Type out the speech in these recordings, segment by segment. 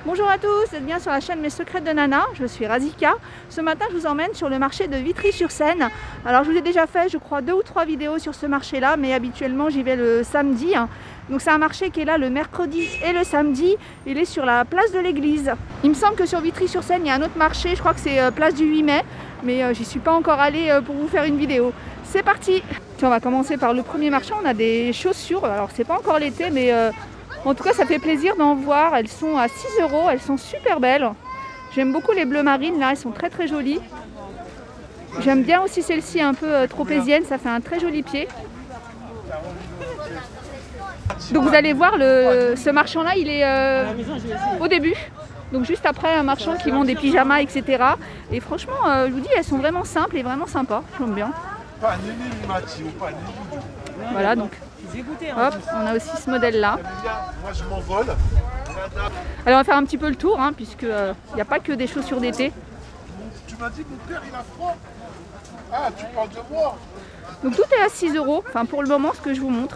Bonjour à tous, vous êtes bien sur la chaîne Mes Secrets de Nana, je suis Razika. Ce matin je vous emmène sur le marché de Vitry-sur-Seine. Alors je vous ai déjà fait je crois 2 ou 3 vidéos sur ce marché là, mais habituellement j'y vais le samedi. Donc c'est un marché qui est là le mercredi et le samedi, il est sur la place de l'église. Il me semble que sur Vitry-sur-Seine il y a un autre marché, je crois que c'est place du 8 mai, mais j'y suis pas encore allée pour vous faire une vidéo. C'est parti. Tiens, on va commencer par le premier marché, on a des chaussures, alors c'est pas encore l'été mais... En tout cas, ça fait plaisir d'en voir. Elles sont à 6 €, elles sont super belles. J'aime beaucoup les bleues marines, là, elles sont très très jolies. J'aime bien aussi celle-ci un peu tropézienne, ça fait un très joli pied. Donc vous allez voir, ce marchand-là, il est au début. Donc juste après un marchand qui vend des pyjamas, etc. Et franchement, je vous dis, elles sont vraiment simples et vraiment sympas. J'aime bien. Voilà, donc. Hop, on a aussi ce modèle là. Alors on va faire un petit peu le tour, hein, puisque il n'y a pas que des chaussures d'été. Tu m'as dit mon père il a froid. Ah, tu parles de moi. Donc tout est à 6 €, enfin pour le moment ce que je vous montre.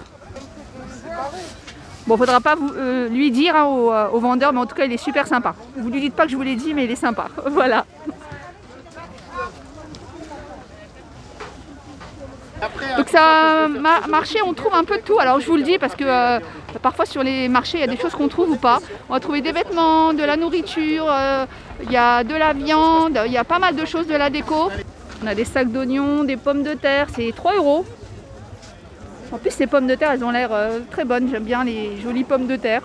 Bon, faudra pas lui dire hein, au vendeur, mais en tout cas il est super sympa. Vous lui dites pas que je vous l'ai dit, mais il est sympa. Voilà. Donc ça marché, on trouve un peu de tout. Alors je vous le dis parce que parfois sur les marchés il y a des choses qu'on trouve ou pas. On va trouver des vêtements, de la nourriture, il y a de la viande, il y a pas mal de choses, de la déco. On a des sacs d'oignons, des pommes de terre, c'est 3 €. En plus ces pommes de terre elles ont l'air très bonnes, j'aime bien les jolies pommes de terre.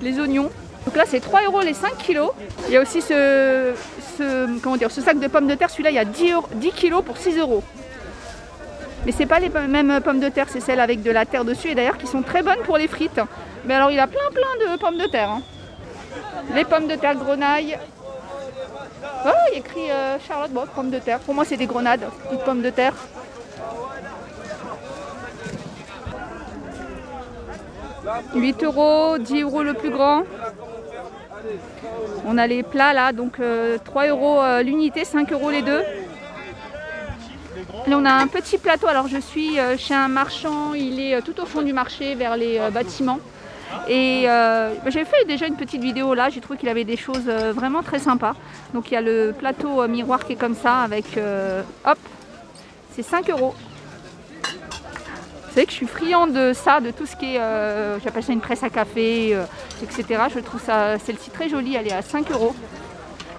Les oignons. Donc là c'est 3 € les 5 kilos. Il y a aussi ce sac de pommes de terre, celui-là il y a 10 kilos pour 6 €. Mais c'est pas les mêmes pommes de terre, c'est celles avec de la terre dessus et d'ailleurs qui sont très bonnes pour les frites. Mais alors il a plein de pommes de terre. Hein. Les pommes de terre grenaille. Oh, il y a écrit Charlotte, bon, pommes de terre. Pour moi c'est des grenades, petites pommes de terre. « 8 €, 10 € le plus grand. On a les plats là, donc 3 € l'unité, 5 € les deux. Là, on a un petit plateau, alors je suis chez un marchand, il est tout au fond du marché vers les bâtiments. Et j'ai fait déjà une petite vidéo là, j'ai trouvé qu'il avait des choses vraiment très sympas. Donc il y a le plateau miroir qui est comme ça avec, hop, c'est 5 €. Vous savez que je suis friande de ça, de tout ce qui est, j'appelle ça une presse à café, etc. Je trouve ça, celle-ci très jolie, elle est à 5 €.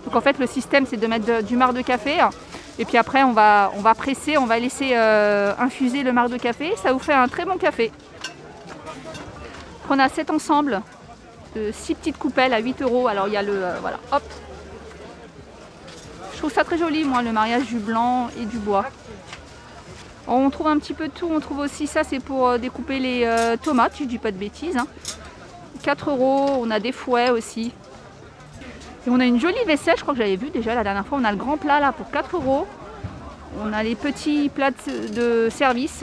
Donc en fait le système c'est de mettre du marc de café. Et puis après on va presser, on va laisser infuser le marc de café. Ça vous fait un très bon café. On a 7 ensembles de 6 petites coupelles à 8 €. Alors il y a le... voilà, hop. Je trouve ça très joli moi, le mariage du blanc et du bois. Alors, on trouve un petit peu de tout. On trouve aussi ça, c'est pour découper les tomates, je ne dis pas de bêtises. Hein. 4 €. On a des fouets aussi. Et on a une jolie vaisselle, je crois que j'avais vu déjà la dernière fois. On a le grand plat là pour 4 €. On a les petits plats de service.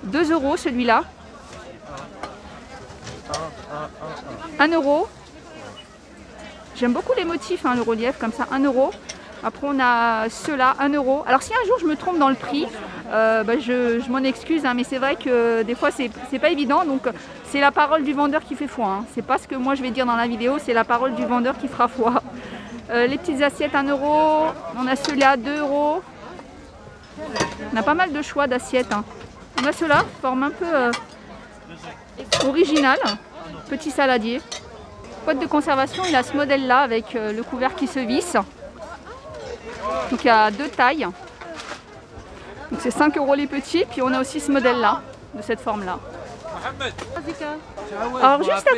2 € celui-là. 1 €. J'aime beaucoup les motifs, hein, le relief comme ça, 1 €. Après on a ceux-là, 1 €. Alors si un jour je me trompe dans le prix, je m'en excuse, hein, mais c'est vrai que des fois c'est pas évident. Donc c'est la parole du vendeur qui fait foi. Hein. C'est pas ce que moi je vais dire dans la vidéo, c'est la parole du vendeur qui fera foi. Les petites assiettes 1 €. On a ceux-là 2 €. On a pas mal de choix d'assiettes. Hein. On a ceux-là, forme un peu originale. Petit saladier. Boîte de conservation, il a ce modèle-là avec le couvert qui se visse. Donc il y a 2 tailles. Donc c'est 5 € les petits. Puis on a aussi ce modèle-là, de cette forme-là. Alors juste à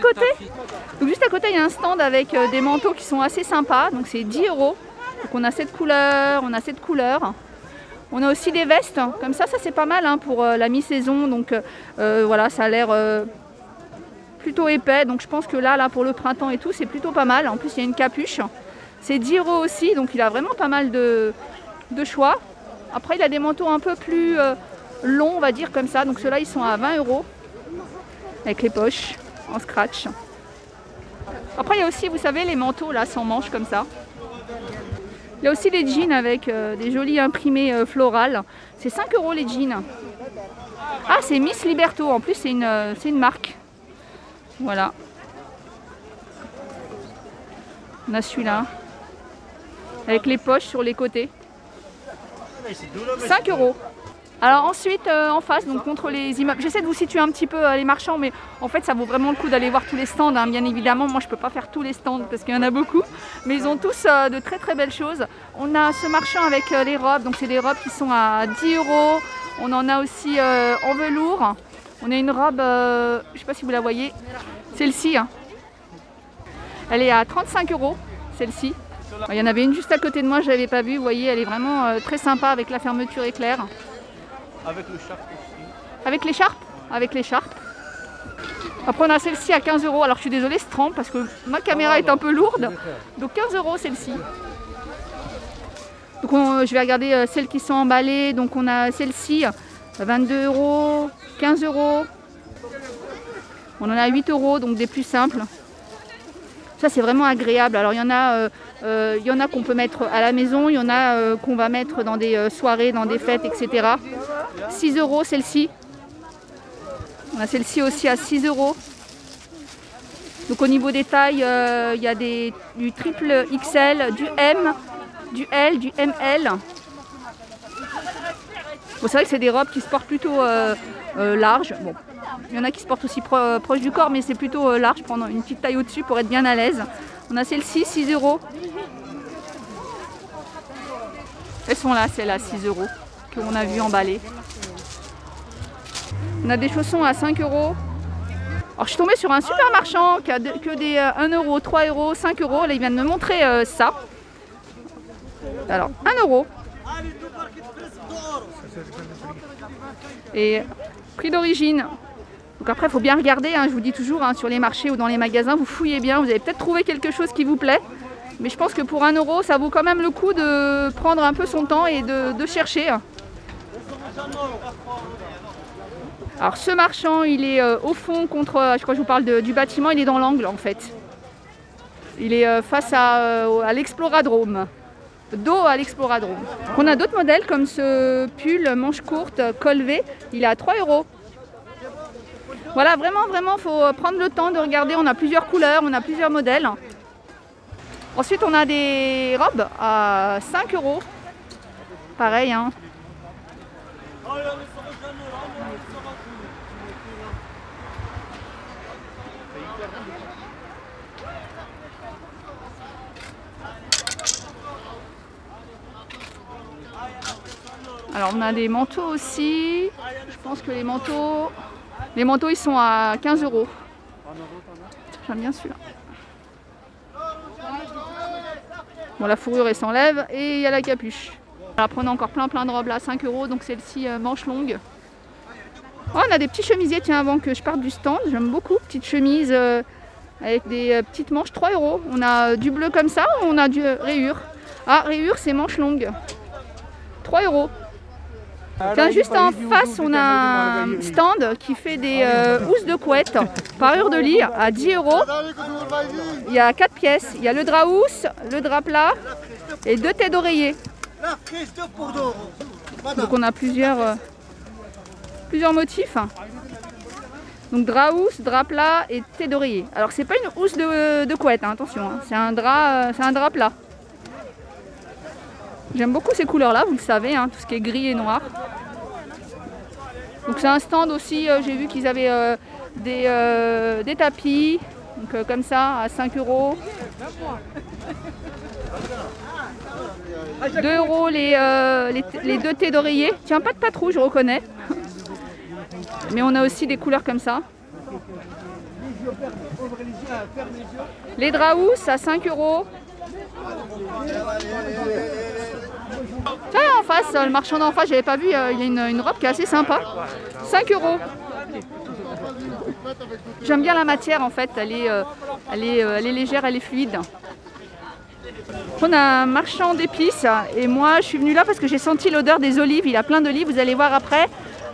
côté, il y a un stand avec des manteaux qui sont assez sympas. Donc c'est 10 €. Donc on a cette couleur, on a cette couleur. On a aussi des vestes. Comme ça c'est pas mal hein, pour la mi-saison. Donc voilà, ça a l'air plutôt épais. Donc je pense que là pour le printemps et tout, c'est plutôt pas mal. En plus il y a une capuche. C'est 10 € aussi, donc il a vraiment pas mal de choix. Après, il a des manteaux un peu plus longs, on va dire comme ça. Donc ceux-là, ils sont à 20 € avec les poches en scratch. Après, il y a aussi, vous savez, les manteaux là sans manches comme ça. Il y a aussi des jeans avec des jolis imprimés florales. C'est 5 € les jeans. Ah, c'est Miss Liberto. En plus, c'est une marque. Voilà. On a celui-là, avec les poches sur les côtés. 5 €. Alors ensuite, en face, donc contre les immeubles, j'essaie de vous situer un petit peu les marchands, mais en fait ça vaut vraiment le coup d'aller voir tous les stands, hein. Bien évidemment, moi je peux pas faire tous les stands parce qu'il y en a beaucoup, mais ils ont tous de très très belles choses. On a ce marchand avec les robes, donc c'est des robes qui sont à 10 €. On en a aussi en velours. On a une robe, je sais pas si vous la voyez, celle-ci, hein. Elle est à 35 €, celle-ci. Il y en avait une juste à côté de moi, je l'avais pas vue, vous voyez, elle est vraiment très sympa avec la fermeture éclair. Avec le charpe aussi. Avec l'écharpe? Avec l'écharpe. Après on a celle-ci à 15 €. Alors je suis désolée, se trempe parce que ma caméra est un peu lourde. Donc 15 € celle-ci. Donc je vais regarder celles qui sont emballées. Donc on a celle-ci, 22 €, 15 €. On en a 8 €, donc des plus simples. Ça c'est vraiment agréable. Alors il y en a qu'on peut mettre à la maison, il y en a qu'on va mettre dans des soirées, dans des fêtes, etc. 6 € celle-ci. On a celle-ci aussi à 6 €. Donc au niveau des tailles, il y a du triple XL, du M, du L, du ML. Bon, c'est vrai que c'est des robes qui se portent plutôt larges. Bon, il y en a qui se portent aussi proche du corps, mais c'est plutôt large, prendre une petite taille au-dessus pour être bien à l'aise. On a celle-ci, 6 €. Elles sont là, celles-là, 6 € qu'on a vu emballées. On a des chaussons à 5 €. Alors je suis tombée sur un super marchand qui a que des 1 €, 3 €, 5 €. Là il vient de me montrer ça. Alors 1 €. Et prix d'origine. Donc après il faut bien regarder, hein, je vous dis toujours, hein, sur les marchés ou dans les magasins, vous fouillez bien, vous allez peut-être trouver quelque chose qui vous plaît. Mais je pense que pour 1 €, ça vaut quand même le coup de prendre un peu son temps et de chercher. Alors ce marchand, il est au fond contre, je crois que je vous parle du bâtiment, il est dans l'angle en fait. Il est face à l'Exploradrome, dos à l'Exploradrome. On a d'autres modèles comme ce pull manche courte col V, il est à 3 €. Voilà, vraiment, il faut prendre le temps de regarder, on a plusieurs couleurs, on a plusieurs modèles. Ensuite on a des robes à 5 €, pareil, hein. Alors on a des manteaux aussi, je pense que les manteaux ils sont à 15 €. J'aime bien celui-là. Bon, la fourrure elle s'enlève et il y a la capuche. Après on a encore plein de robes là, 5 €, donc celle-ci manche longue. Oh, on a des petits chemisiers, tiens, avant que je parte du stand, j'aime beaucoup, petites chemises avec des petites manches, 3 €. On a du bleu comme ça ou on a du rayure? Ah, rayure c'est manche longue, 3 €. Tiens, juste en face, on a un stand qui fait des housses de couette, parure de lit à 10 €. Il y a 4 pièces. Il y a le drap housse, le drap plat et 2 têtes d'oreiller. Donc on a plusieurs motifs. Donc drap housse, drap plat et tête d'oreiller. Alors c'est pas une housse de couette, hein, attention, hein. C'est un drap plat. J'aime beaucoup ces couleurs-là, vous le savez, hein, tout ce qui est gris et noir. Donc c'est un stand aussi, j'ai vu qu'ils avaient des tapis, donc comme ça, à 5 €. 2 € les 2 têtes d'oreiller. Tiens, pas de patrouille, je reconnais. Mais on a aussi des couleurs comme ça. Les draps housses à 5 €. Tiens, en face, le marchand d'en face, j'avais pas vu, il a une robe qui est assez sympa. 5 €. J'aime bien la matière en fait, elle est légère, elle est fluide. On a un marchand d'épices et moi je suis venue là parce que j'ai senti l'odeur des olives, il a plein d'olives, vous allez voir après.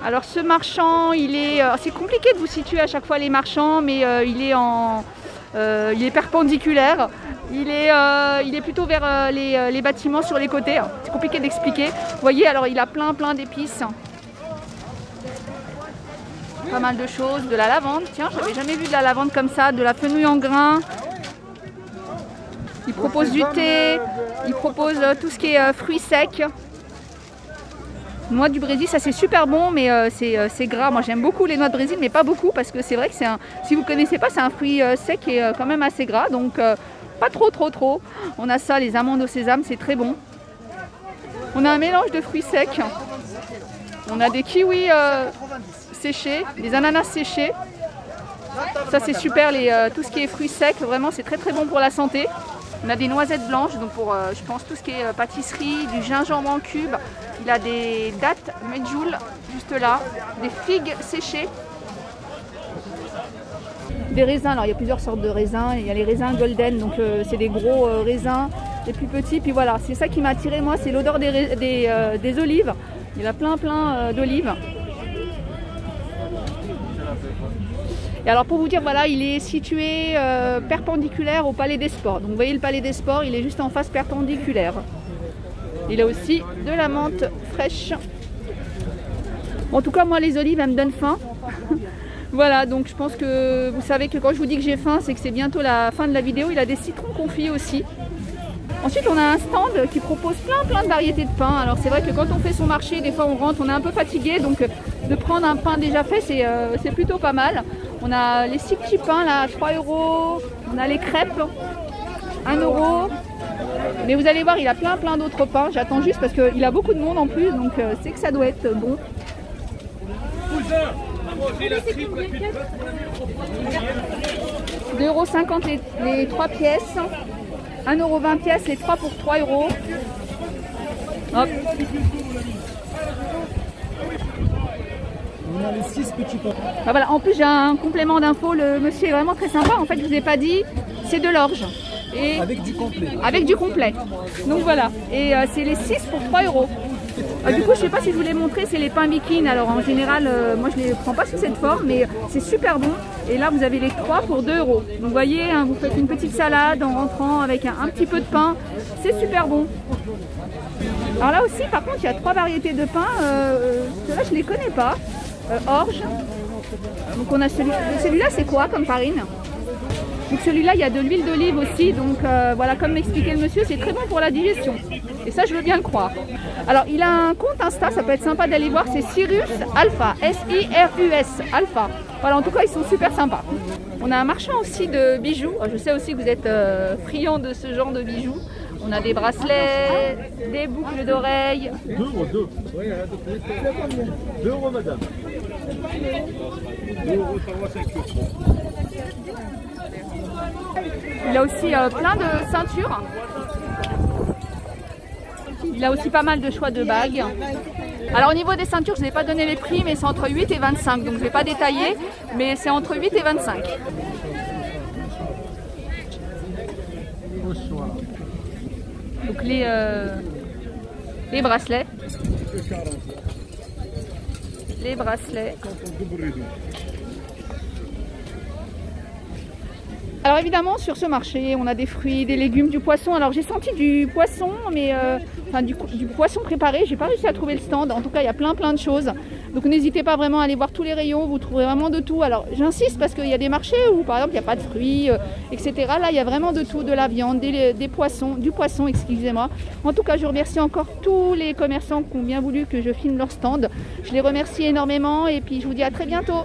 Alors ce marchand, c'est compliqué de vous situer à chaque fois les marchands, mais il est perpendiculaire. Il est plutôt vers les bâtiments sur les côtés. C'est compliqué d'expliquer. Vous voyez, alors il a plein d'épices. Pas mal de choses. De la lavande. Tiens, j'avais jamais vu de la lavande comme ça. De la fenouil en grains. Ils proposent du thé, ils proposent tout ce qui est fruits secs. Noix du Brésil, ça c'est super bon, mais c'est gras. Moi j'aime beaucoup les noix de Brésil, mais pas beaucoup parce que c'est vrai que c'est un, si vous ne connaissez pas, c'est un fruit sec et quand même assez gras, donc pas trop. On a ça, les amandes au sésame, c'est très bon. On a un mélange de fruits secs. On a des kiwis séchés, des ananas séchés. Ça c'est super, tout ce qui est fruits secs, vraiment c'est très bon pour la santé. On a des noisettes blanches, donc pour je pense tout ce qui est pâtisserie, du gingembre en cube. Il a des dattes medjool juste là, des figues séchées. Des raisins, alors il y a plusieurs sortes de raisins. Il y a les raisins golden, donc c'est des gros raisins, les plus petits. Puis voilà, c'est ça qui m'a attiré moi, c'est l'odeur des olives. Il y en a plein d'olives. Et alors pour vous dire, voilà, il est situé perpendiculaire au Palais des Sports. Donc vous voyez le Palais des Sports, il est juste en face perpendiculaire. Il a aussi de la menthe fraîche. En tout cas, moi les olives, elles me donnent faim. Voilà, donc je pense que vous savez que quand je vous dis que j'ai faim, c'est que c'est bientôt la fin de la vidéo. Il a des citrons confits aussi. Ensuite, on a un stand qui propose plein de variétés de pain. Alors c'est vrai que quand on fait son marché, des fois on rentre, on est un peu fatigué, donc de prendre un pain déjà fait, c'est plutôt pas mal. On a les 6 petits pains là à 3 €. On a les crêpes, 1 €. Mais vous allez voir, il a plein d'autres pains. J'attends juste parce qu'il a beaucoup de monde en plus, donc c'est que ça doit être bon. 2,50 € les 3 pièces. 1,20 € pièces, les 3 pour 3 €. Hop. On a les 6 petits pains. Ah, voilà. En plus, j'ai un complément d'info. Le monsieur est vraiment très sympa. En fait, je ne vous ai pas dit, c'est de l'orge. Et avec du complet. Avec du complet. Donc voilà. Et c'est les 6 pour 3 €. Du coup, je ne sais pas si je vous l'ai montré, c'est les pains bikini. Alors en général, moi je ne les prends pas sous cette forme, mais c'est super bon. Et là, vous avez les 3 pour 2 €. Donc vous voyez, hein, vous faites une petite salade en rentrant avec un petit peu de pain. C'est super bon. Alors là aussi, par contre, il y a 3 variétés de pain. Ceux-là, je ne les connais pas. Orge. Donc on a celui-là, c'est quoi comme farine? Donc celui-là, il y a de l'huile d'olive aussi. Donc voilà, comme m'expliquait le monsieur, c'est très bon pour la digestion. Et ça, je veux bien le croire. Alors, il a un compte Insta, ça peut être sympa d'aller voir. C'est Cyrus Alpha, S-I-R-U-S, Alpha. Voilà, en tout cas, ils sont super sympas. On a un marchand aussi de bijoux. Je sais aussi que vous êtes friands de ce genre de bijoux. On a des bracelets, des boucles d'oreilles. 2 €, 2. 2 €, madame. 2 €, ça va, 5 €. Il a aussi plein de ceintures. Il a aussi pas mal de choix de bagues. Alors au niveau des ceintures, je n'ai pas donné les prix, mais c'est entre 8 et 25. Donc je ne vais pas détailler, mais c'est entre 8 et 25. Donc les bracelets. Les bracelets. Alors évidemment, sur ce marché, on a des fruits, des légumes, du poisson. Alors j'ai senti du poisson, mais enfin du poisson préparé. J'ai pas réussi à trouver le stand. En tout cas, il y a plein de choses. Donc n'hésitez pas vraiment à aller voir tous les rayons. Vous trouverez vraiment de tout. Alors j'insiste parce qu'il y a des marchés où par exemple il n'y a pas de fruits, etc. Là, il y a vraiment de tout, de la viande, des poissons, du poisson, excusez-moi. En tout cas, je remercie encore tous les commerçants qui ont bien voulu que je filme leur stand. Je les remercie énormément et puis je vous dis à très bientôt.